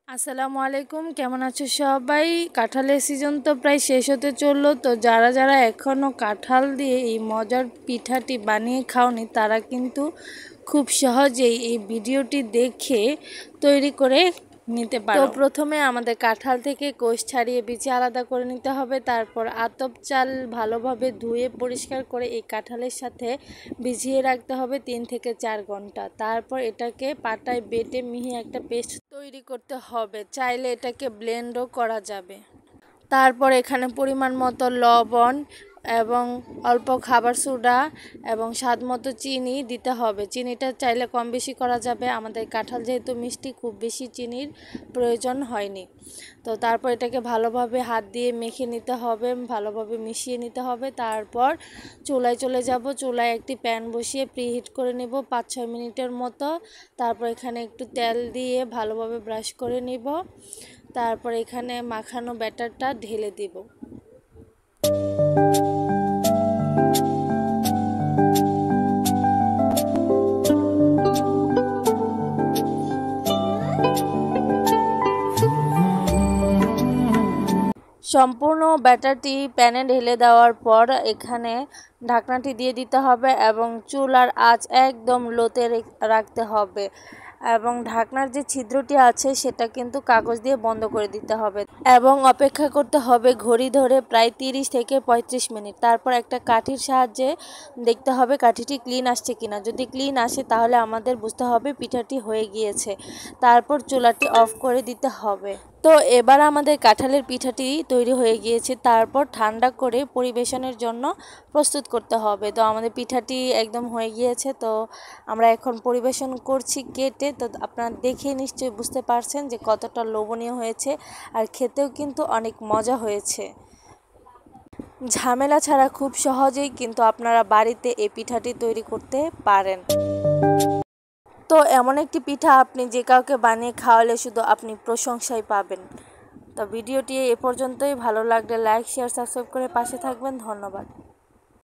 আসসালামু আলাইকুম, কেমন আছো সবাই? কাঁঠালের সিজন তো প্রায় শেষ হতে চললো। তো যারা যারা এখনও কাঁঠাল দিয়ে এই মজার পিঠাটি বানিয়ে খাওনি, তারা কিন্তু খুব সহজেই এই ভিডিওটি দেখে তৈরি করে নিতে পারো। তো প্রথমে আমাদের কাঁঠাল থেকে কোষ ছাড়িয়ে বিচি আলাদা করে নিতে হবে। তারপর আতপ চাল ভালোভাবে ধুয়ে পরিষ্কার করে এই কাঁঠালের সাথে ভিজিয়ে রাখতে হবে 3 থেকে 4 ঘন্টা। তারপর এটাকে পাটায় বেটে মিহি একটা পেস্ট তৈরি করতে হবে। চাইলে এটাকে ব্লেন্ডও করা যাবে। তারপর এখানে পরিমাণ মতো লবণ এবং অল্প খাবার সোডা এবং স্বাদ মতো চিনি দিতে হবে। চিনিটা চাইলে কম বেশি করা যাবে। আমাদের কাঁঠাল যেহেতু মিষ্টি, খুব বেশি চিনির প্রয়োজন হয়নি। তো তারপর এটাকে ভালোভাবে হাত দিয়ে মেখে নিতে হবে, ভালোভাবে মিশিয়ে নিতে হবে। তারপর চুলায় চলে যাব। চুলায় একটি প্যান বসিয়ে প্রিহিট করে নেব 5-6 মিনিটের মতো। তারপর এখানে একটু তেল দিয়ে ভালোভাবে ব্রাশ করে নিব। তারপর এখানে মাখানো ব্যাটারটা ঢেলে দিব। সম্পূর্ণ ব্যাটারটি প্যানে ঢেলে দেওয়ার পর এখানে ঢাকনাটি দিয়ে দিতে হবে এবং চুলার আঁচ একদম লোতে রাখতে হবে এবং ঢাকনার যে ছিদ্রটি আছে সেটা কিন্তু কাগজ দিয়ে বন্ধ করে দিতে হবে এবং অপেক্ষা করতে হবে ঘড়ি ধরে প্রায় 30 থেকে 35 মিনিট। তারপর একটা কাঠির সাহায্যে দেখতে হবে কাঠিটি ক্লিন আসছে কিনা। যদি ক্লিন আসে তাহলে আমাদের বুঝতে হবে পিঠাটি হয়ে গিয়েছে। তারপর চুলাটি অফ করে দিতে হবে। তো এবার আমাদের কাঁঠালের পিঠাটি তৈরি হয়ে গিয়েছে। তারপর ঠান্ডা করে পরিবেশনের জন্য প্রস্তুত করতে হবে। তো আমাদের পিঠাটি একদম হয়ে গিয়েছে। তো আমরা এখন পরিবেশন করছি কেটে। তো আপনারা দেখে নিশ্চয়ই বুঝতে পারছেন যে কতটা লোভনীয় হয়েছে, আর খেতেও কিন্তু অনেক মজা হয়েছে। ঝামেলা ছাড়া খুব সহজেই কিন্তু আপনারা বাড়িতে এই পিঠাটি তৈরি করতে পারেন। তো এমন একটি পিঠা আপনি যে কাউকে বানিয়ে খাওয়ালে শুধু আপনি প্রশংসাই পাবেন। তো ভিডিওটি এ পর্যন্তই। ভালো লাগলে লাইক, শেয়ার, সাবস্ক্রাইব করে পাশে থাকবেন। ধন্যবাদ।